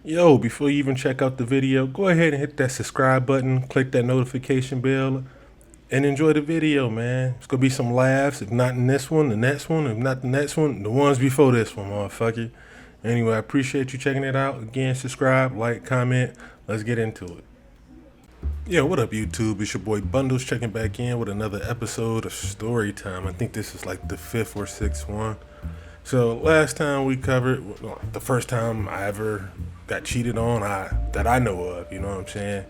Yo, before you even check out the video, go ahead and hit that subscribe button, click that notification bell, and enjoy the video, man. It's gonna be some laughs. If not in this one, the next one. If not the next one, the ones before this one, motherfucker. Anyway, I appreciate you checking it out. Again, subscribe, like, comment. Let's get into it. Yeah, what up, YouTube? It's your boy Bundles checking back in with another episode of Story Time. I think this is like the fifth or sixth one. So last time we covered, well, the first time I ever got cheated on, that I know of. You know what I'm saying?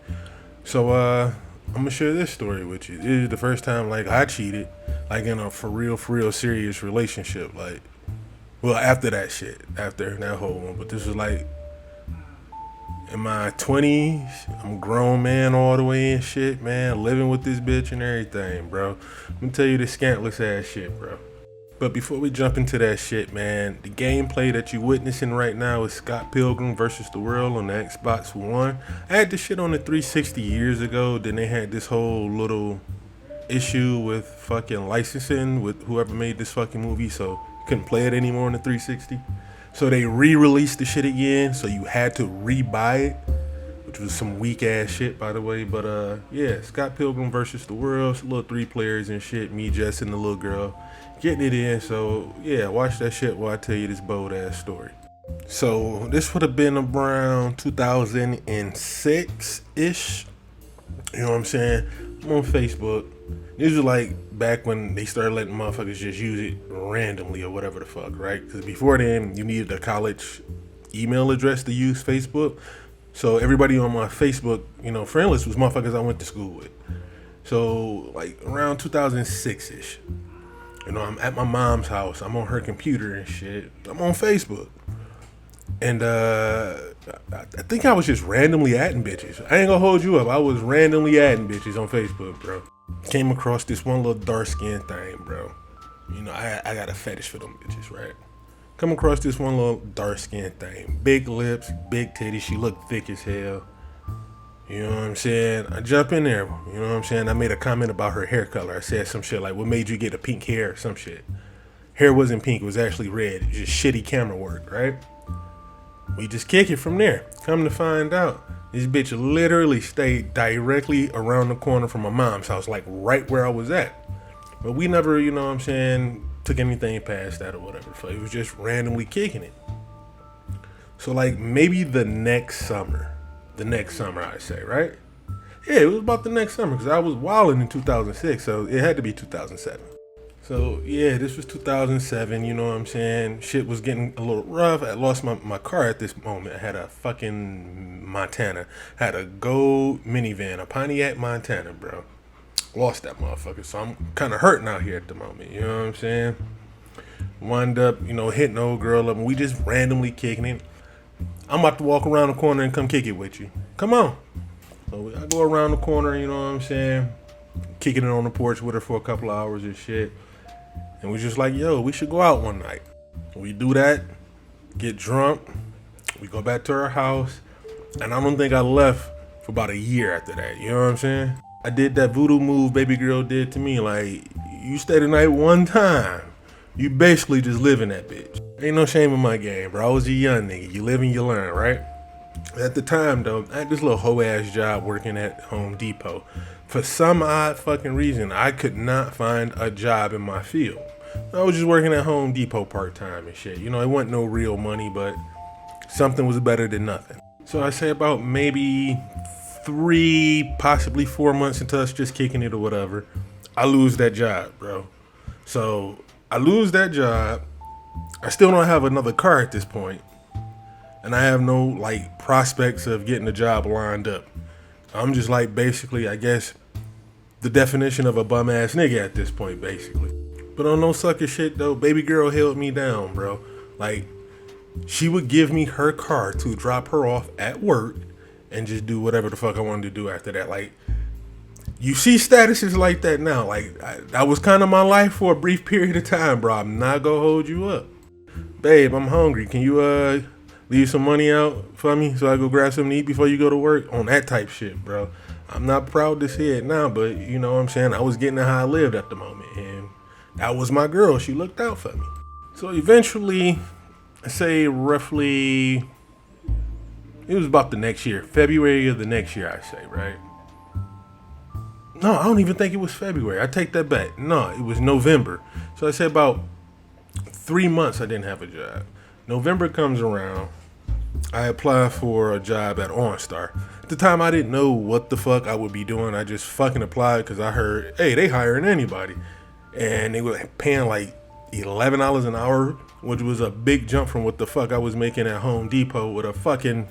So I'm gonna share this story with you. This is the first time like I cheated, like in a for real serious relationship. Like, well, after that shit, after that whole one. But this was like in my 20s. I'm a grown man all the way and shit, man. Living with this bitch and everything, bro. I'm gonna tell you this scantless ass shit, bro. But before we jump into that shit, man, the gameplay that you witnessing right now is Scott Pilgrim versus the World on the Xbox One. I had this shit on the 360 years ago. Then they had this whole little issue with fucking licensing with whoever made this fucking movie, so you couldn't play it anymore on the 360. So they re-released the shit again, so you had to re-buy it, which was some weak ass shit, by the way. But yeah, Scott Pilgrim versus the World, little 3 players and shit. Me, Jess, and the little girl getting it in. So yeah, watch that shit while I tell you this bold ass story. So this would have been around 2006 ish. You know what I'm saying? I'm on Facebook. This was like back when they started letting motherfuckers just use it randomly or whatever the fuck, right? Because before then, you needed a college email address to use Facebook. So everybody on my Facebook, friend list was motherfuckers I went to school with. So like around 2006 ish, I'm at my mom's house. I'm on her computer and shit. I'm on Facebook. And I think I was just randomly adding bitches. I ain't gonna hold you up. I was randomly adding bitches on Facebook, bro. Came across this one little dark skin thing, bro. I got a fetish for them bitches, right? Come across this one little dark skin thing. Big lips, big titties. She looked thick as hell. You know what I'm saying? I jump in there. You know what I'm saying? I made a comment about her hair color. I said some shit like, what made you get a pink hair or some shit. Hair wasn't pink. It was actually red. It was just shitty camera work, right? We just kick it from there. Come to find out, this bitch literally stayed directly around the corner from my mom's house, like right where I was at. But we never, took anything past that or whatever. So it was just randomly kicking it. So like maybe the next summer I'd say, right? Yeah, it was about the next summer because I was wilding in 2006, so it had to be 2007. So yeah, this was 2007, you know what I'm saying? Shit was getting a little rough. I lost my car at this moment. I had a fucking Montana. I had a gold minivan, a Pontiac Montana, bro. Lost that motherfucker. So I'm kind of hurting out here at the moment, you know what I'm saying? Wind up, hitting the old girl up and we just randomly kicking it. I'm about to walk around the corner and come kick it with you. Come on. So I go around the corner, you know what I'm saying? Kicking it on the porch with her for a couple of hours and shit. And we just like, yo, we should go out one night. We do that, get drunk, we go back to her house, and I don't think I left for about a year after that, you know what I'm saying? I did that voodoo move baby girl did to me, like, you stay the night one time, you basically just live in that bitch. Ain't no shame in my game, bro. I was a young nigga, you live and you learn, right? At the time, though, I had this little hoe-ass job working at Home Depot. For some odd fucking reason, I could not find a job in my field. I was just working at Home Depot part-time and shit. It wasn't no real money, but something was better than nothing. So I say about maybe 3, possibly 4 months into us just kicking it or whatever, I lose that job, bro. So I lose that job. I still don't have another car at this point. And I have no, prospects of getting a job lined up. I'm just basically, I guess, the definition of a bum-ass nigga at this point, basically. But on no sucker shit, though, baby girl held me down, bro. She would give me her car to drop her off at work and just do whatever the fuck I wanted to do after that. You see statuses like that now. That was kind of my life for a brief period of time, bro. I'm not gonna hold you up. Babe, I'm hungry. Can you, leave some money out for me so I go grab something to eat before you go to work? On that type shit, bro. I'm not proud to say it now, but you know what I'm saying? I was getting how I lived at the moment, and that was my girl. She looked out for me. So eventually, I say roughly It was about the next year, February of the next year, I say, right? No, I don't even think it was February. I take that back. No, it was November. So I say about 3 months I didn't have a job. November comes around. I apply for a job at Onstar. At the time, I didn't know what the fuck I would be doing. I just fucking applied because I heard, hey, they hiring anybody. And they were paying like $11 an hour, which was a big jump from what the fuck I was making at Home Depot with a fucking,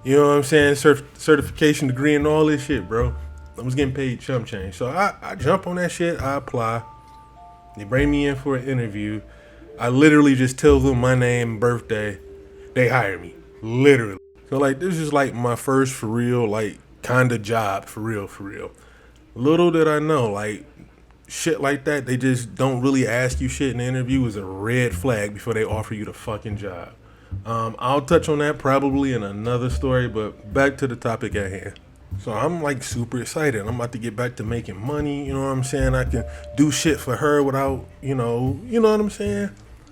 you know what I'm saying, certification degree and all this shit, bro. I was getting paid chump change. So I jump on that shit. I apply. They bring me in for an interview. I literally just tell them my name, birthday. They hire me. Literally. So like this is like my first for real, like kind of job for real, for real. Little did I know, like shit like that, they just don't really ask you shit in the interview is a red flag before they offer you the fucking job. I'll touch on that probably in another story, but back to the topic at hand. So I'm like super excited. I'm about to get back to making money. You know what I'm saying? I can do shit for her without, you know what I'm saying?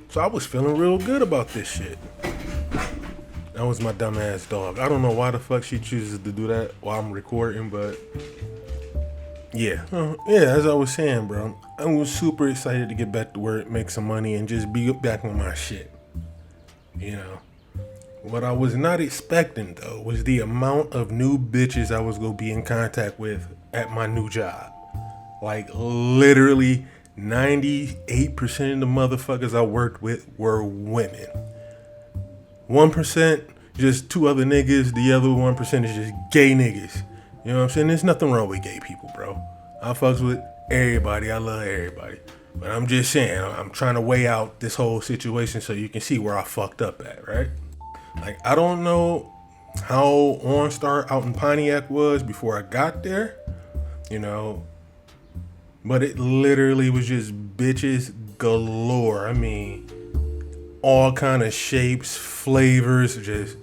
So I was feeling real good about this shit. That was my dumb ass dog. I don't know why the fuck she chooses to do that while I'm recording, but yeah. As I was saying, bro, I was super excited to get back to work, make some money, and just be back on my shit. You know. What I was not expecting, though, was the amount of new bitches I was going to be in contact with at my new job. Like, literally 98% of the motherfuckers I worked with were women. 1%, just two other niggas. The other 1% is just gay niggas. You know what I'm saying? There's nothing wrong with gay people, bro. I fucks with everybody. I love everybody. But I'm just saying, I'm trying to weigh out this whole situation so you can see where I fucked up at, right? Like, I don't know how OnStar out in Pontiac was before I got there, you know, but it literally was just bitches galore. I mean, all kind of shapes, flavors, just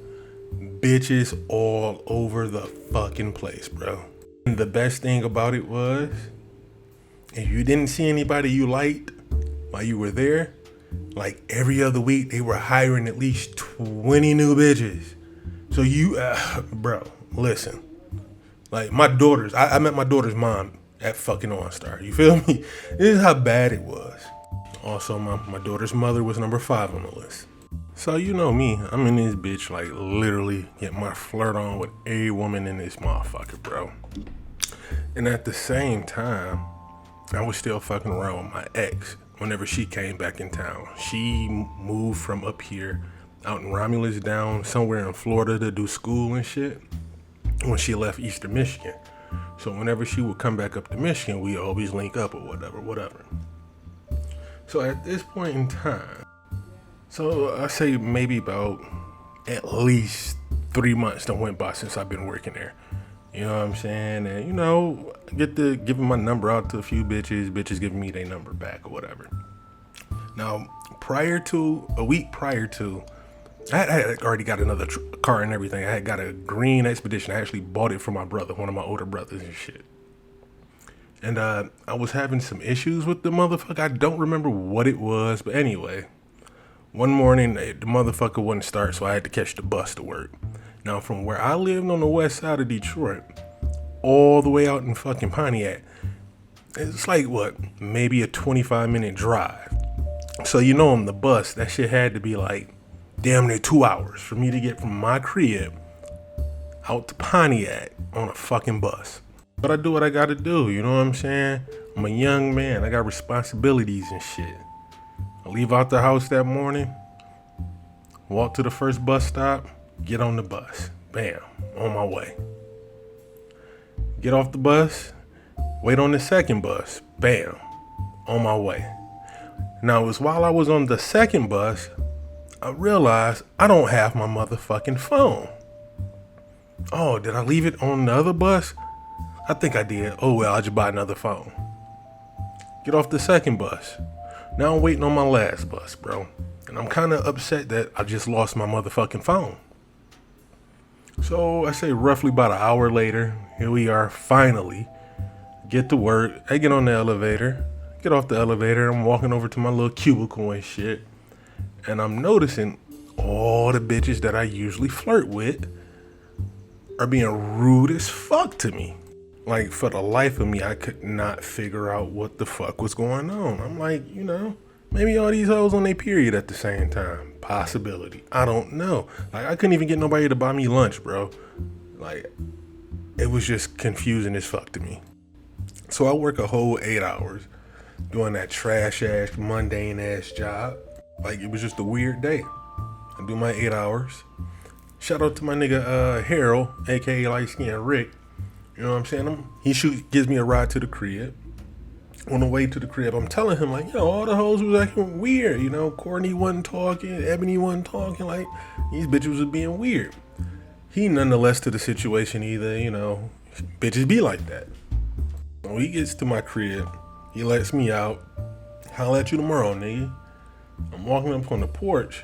bitches all over the fucking place, bro. And the best thing about it was, if you didn't see anybody you liked while you were there, like every other week, they were hiring at least 20 new bitches. So you, bro, listen. Like my daughters, I met my daughter's mom at fucking OnStar. You feel me? This is how bad it was. Also, my daughter's mother was number 5 on the list. So you know me, I'm in this bitch like literally get my flirt on with every woman in this motherfucker, bro. And at the same time, I was still fucking around with my ex. Whenever she came back in town, she moved from up here out in Romulus down somewhere in Florida to do school and shit when she left Eastern Michigan. So whenever she would come back up to Michigan, we always link up or whatever. So at this point in time, so I say maybe about at least 3 months that went by since I've been working there. You know what I'm saying? And, you know, I get to giving my number out to a few bitches giving me their number back or whatever. Now, a week prior to, I had already got another car and everything. I had got a green Expedition. I actually bought it for my brother, one of my older brothers and shit. And I was having some issues with the motherfucker. I don't remember what it was, but anyway. One morning, the motherfucker wouldn't start, so I had to catch the bus to work. Now, from where I lived on the west side of Detroit, all the way out in fucking Pontiac, it's like, what, maybe a 25-minute drive. So, you know, on the bus, that shit had to be like damn near 2 hours for me to get from my crib out to Pontiac on a fucking bus. But I do what I gotta do, you know what I'm saying? I'm a young man, I got responsibilities and shit. I leave out the house that morning, walk to the first bus stop, get on the bus. Bam, on my way. Get off the bus, wait on the second bus. Bam, on my way. Now, it was while I was on the second bus, I realized I don't have my motherfucking phone. Oh, did I leave it on the other bus? I think I did. Oh, well, I'll just buy another phone. Get off the second bus. Now I'm waiting on my last bus, bro. And I'm kind of upset that I just lost my motherfucking phone. So I say roughly about an hour later, here we are, finally. Get to work. I get on the elevator. Get off the elevator. I'm walking over to my little cubicle and shit. And I'm noticing all the bitches that I usually flirt with are being rude as fuck to me. Like, for the life of me, I could not figure out what the fuck was going on. I'm like, maybe all these hoes on their period at the same time. Possibility. I don't know. Like, I couldn't even get nobody to buy me lunch, bro. Like, it was just confusing as fuck to me. So I work a whole 8 hours doing that trash ass, mundane ass job. Like, it was just a weird day. I do my 8 hours. Shout out to my nigga Harold, aka light skin Rick. You know what I'm saying? He gives me a ride to the crib. On the way to the crib, I'm telling him, like, all the hoes was acting weird. Courtney wasn't talking, Ebony wasn't talking. Like, these bitches was being weird. He nonetheless to the situation either, bitches be like that. When he gets to my crib, he lets me out. Holla at you tomorrow, nigga. I'm walking up on the porch,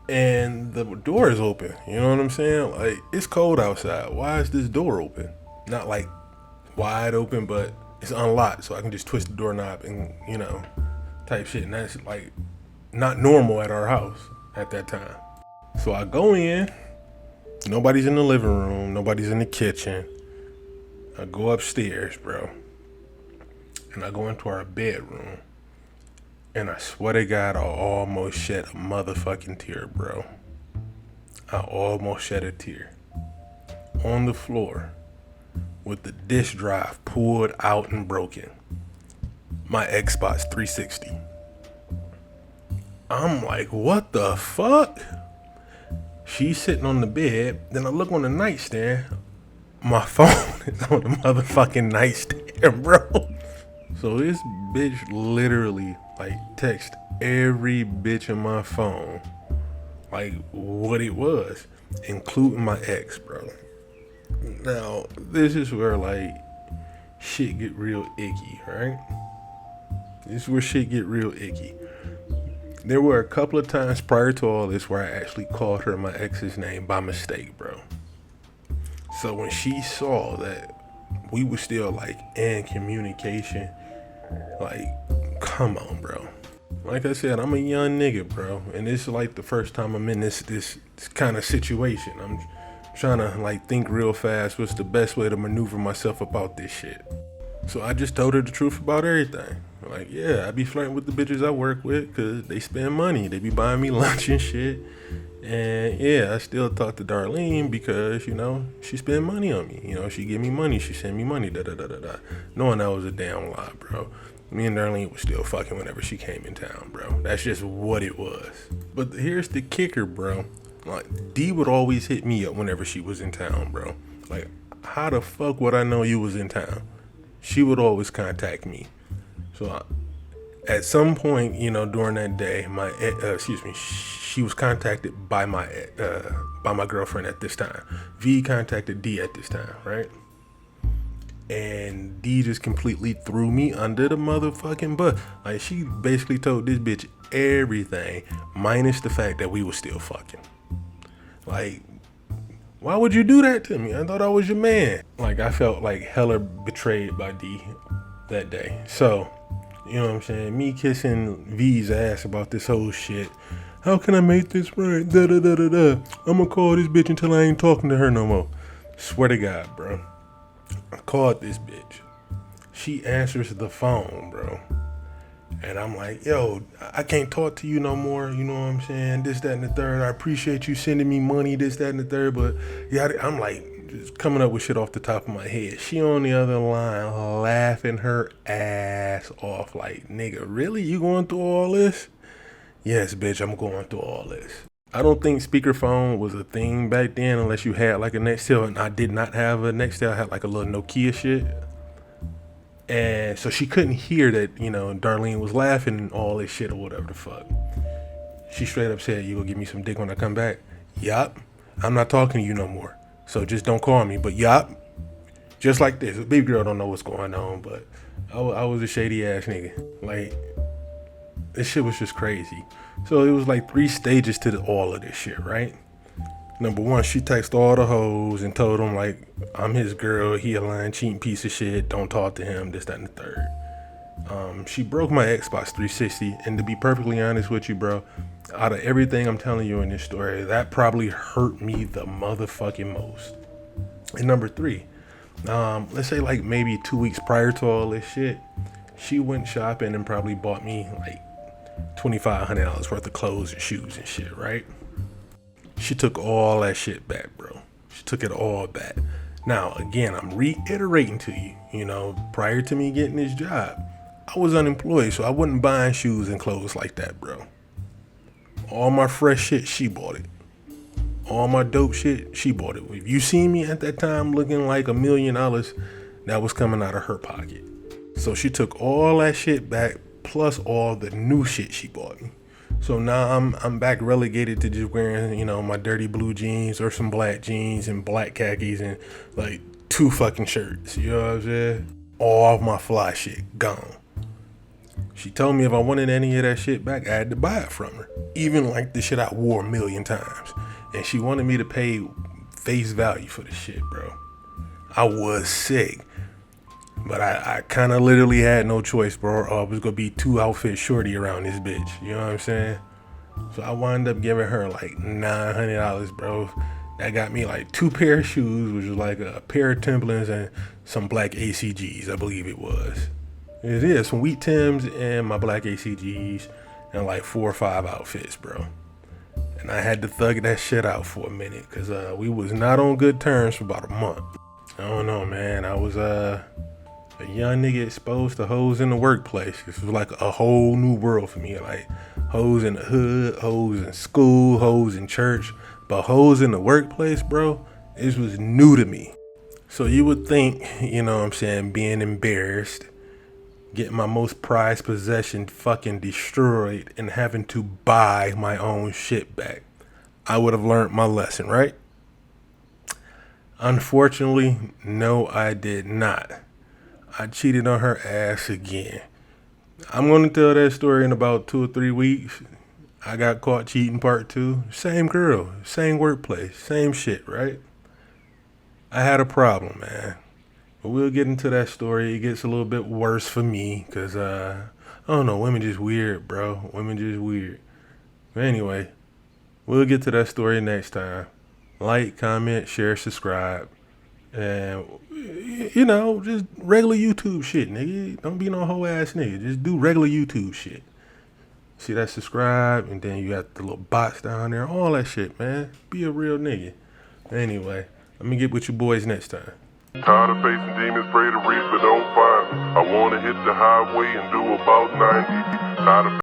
and the door is open. You know what I'm saying? Like, it's cold outside. Why is this door open? Not like wide open, but it's unlocked, so I can just twist the doorknob and, type shit. And that's like not normal at our house at that time. So I go in. Nobody's in the living room. Nobody's in the kitchen. I go upstairs, bro. And I go into our bedroom. And I swear to God, I almost shed a motherfucking tear, bro. I almost shed a tear. On the floor, with the disk drive pulled out and broken. My Xbox 360. I'm like, what the fuck? She's sitting on the bed. Then I look on the nightstand. My phone is on the motherfucking nightstand, bro. So this bitch literally text every bitch in my phone like what it was, including my ex, bro. Now, this is where shit get real icky, right? This is where shit get real icky. There were a couple of times prior to all this where I actually called her my ex's name by mistake, bro. So when she saw that we were still in communication, come on, bro. Like I said, I'm a young nigga, bro, and this is the first time I'm in this kind of situation. I'm trying to think real fast what's the best way to maneuver myself about this shit. So I just told her the truth about everything. I be flirting with the bitches I work with because they spend money. They be buying me lunch and shit. And I still talk to Darlene because, she spend money on me. She give me money. She send me money, da-da-da-da-da. Knowing that was a damn lie, bro. Me and Darlene was still fucking whenever she came in town, bro. That's just what it was. But here's the kicker, bro. D would always hit me up whenever she was in town, bro. How the fuck would I know you was in town? She would always contact me. So at some point, during that day, she was contacted by my girlfriend at this time. V contacted D at this time, right? And D just completely threw me under the motherfucking bus. She basically told this bitch everything, minus the fact that we were still fucking. Why would you do that to me? I thought I was your man. I felt hella betrayed by D that day. So, you know what I'm saying? Me kissing V's ass about this whole shit. How can I make this right? Da-da-da-da-da. I'm gonna call this bitch until I ain't talking to her no more. Swear to God, bro. I called this bitch. She answers the phone, bro. And I'm like, yo, I can't talk to you no more. You know what I'm saying? This, that, and the third. I appreciate you sending me money, this, that, and the third. But yeah, I'm just coming up with shit off the top of my head. She on the other line laughing her ass off. Nigga, really? You going through all this? Yes, bitch, I'm going through all this. I don't think speakerphone was a thing back then unless you had a Nextel, and I did not have a Nextel. I had a little Nokia shit. And so she couldn't hear that, Darlene was laughing and all this shit or whatever the fuck. She straight up said, you gonna give me some dick when I come back? Yup. I'm not talking to you no more. So just don't call me. But yup. Just like this. A baby girl don't know what's going on, but I was a shady ass nigga. This shit was just crazy. So it was 3 stages to all of this shit, right? Number one, she texted all the hoes and told them I'm his girl, he a lying, cheating piece of shit, don't talk to him, this, that, and the third. She broke my Xbox 360, and to be perfectly honest with you, bro, out of everything I'm telling you in this story, that probably hurt me the motherfucking most. And number three, let's say like maybe 2 weeks prior to all this shit, she went shopping and probably bought me like $2,500 worth of clothes and shoes and shit, right? She took all that shit back, bro. She took it all back. Now, again, I'm reiterating to you, prior to me getting this job, I was unemployed, so I wasn't buying shoes and clothes like that, bro. All my fresh shit, she bought it. All my dope shit, she bought it. If you see me at that time looking like $1 million, that was coming out of her pocket. So she took all that shit back, plus all the new shit she bought me. So now I'm back relegated to just wearing, my dirty blue jeans or some black jeans and black khakis and like 2 fucking shirts. You know what I'm saying? All of my fly shit gone. She told me if I wanted any of that shit back, I had to buy it from her. Even like the shit I wore 1 million times. And she wanted me to pay face value for the shit, bro. I was sick. But I kind of literally had no choice, bro. I was going to be 2 outfits shorty around this bitch. You know what I'm saying? So I wound up giving her like $900, bro. That got me like 2 pair of shoes, which was like a pair of Timberlands and some black ACGs, I believe it was. It is some wheat Timbs and my black ACGs and like 4 or 5 outfits, bro. And I had to thug that shit out for a minute because we was not on good terms for about a month. I don't know, man. I was a young nigga exposed to hoes in the workplace. This was like a whole new world for me. Like hoes in the hood, hoes in school, hoes in church, but hoes in the workplace, bro, this was new to me. So you would think, being embarrassed, getting my most prized possession fucking destroyed and having to buy my own shit back, I would have learned my lesson, right? Unfortunately, no, I did not. I cheated on her ass again. I'm going to tell that story in about 2 or 3 weeks. I got caught cheating part 2. Same girl, same workplace, same shit, right? I had a problem, man. But we'll get into that story. It gets a little bit worse for me because, I don't know, women just weird, bro. Women just weird. But anyway, we'll get to that story next time. Like, comment, share, subscribe. And, just regular YouTube shit, nigga. Don't be no whole ass nigga. Just do regular YouTube shit. See that subscribe, and then you got the little box down there. All that shit, man. Be a real nigga. Anyway, let me get with you boys next time. Tired of facing demons, pray to reach, but don't find me. I wanna hit the highway and do about 90. Tired of